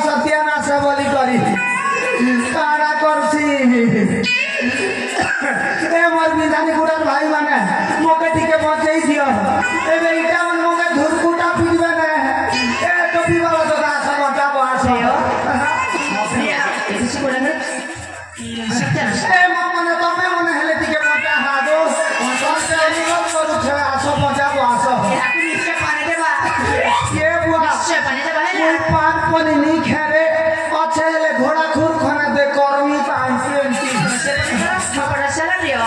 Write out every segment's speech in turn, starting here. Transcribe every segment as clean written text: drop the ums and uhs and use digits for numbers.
सत्यानाश बोली करी कारा करसी पानी नहीं खेरे अच्छे ले घोड़ा खूर खाना दे कर्मी पांच बड़ा चला लियो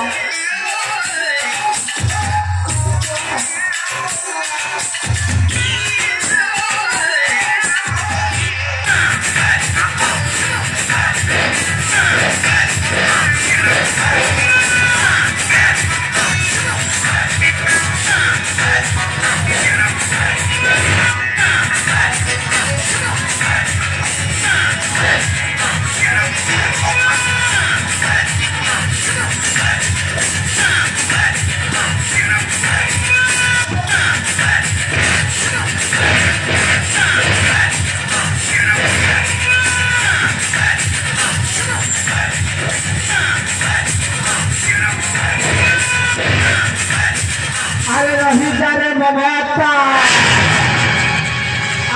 अरे नहीं जाने ममता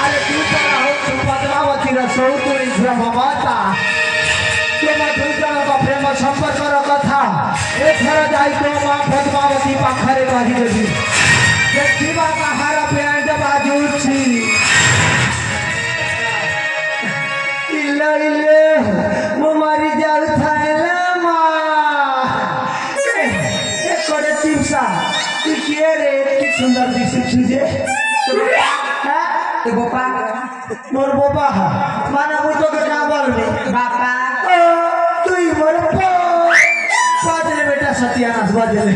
अरे तू चला हो तू पद्मावती रसो तू इधर ममता तुम दूसरा का प्रेम संपर्क कथा एथर जाई तो मां पद्मावती पाखरे बाजी देवी देखिबा कहार बैंड बाजुची इले इले मो मारी जाल थाइला मां ए करे तिमसा किए रे की सुंदर दिखी तुझे हां ते बापा मोर बापा माना मुई तो के का बोलनी बापा तू ही मोर बाजले बेटा सत्यानाश बाजले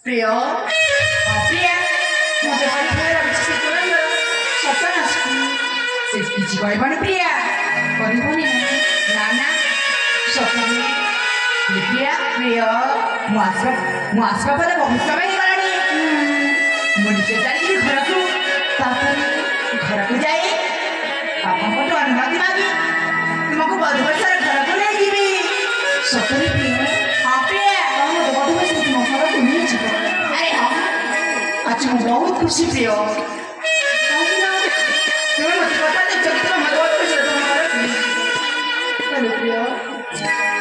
प्रिय प्रिया मुझे बड़ी प्रिय लगी तुरंत सपना से किसी कोई बनी प्रिया बनी बनी नाना सपना प्रिया प्रिय मुआसरा पर बहुत समय निकलनी मुझे जानी घर को जाए पापा को तो अनुमति मांगी तुमको बहुत बड़ा घर को ले जीवी सपना प्रिय हाँ प्रिया अरे हाँ आज मैं बहुत खुशी प्रिय तुम्हें मुझे पता नहीं चलती तो मैं बहुत खुश रहता हूँ हेलो प्रिय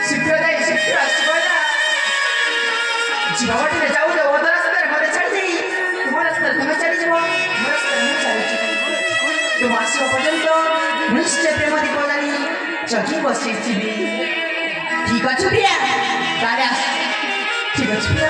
शीघ्र जाए शीघ्र आसवाना जीवावटी में जाऊँ तो वो रास्ते में चढ़ जाई तुम रास्ते तुम्हें चढ़ जाओ मेरा रास्ते में चढ़ जाओ तुम आसवा पर्यंत निश्चय प्रेम दीपदानी चढ़ी बसी थी ठीक अच्छे प्रिय तारे ठीक अच्छे प्रिय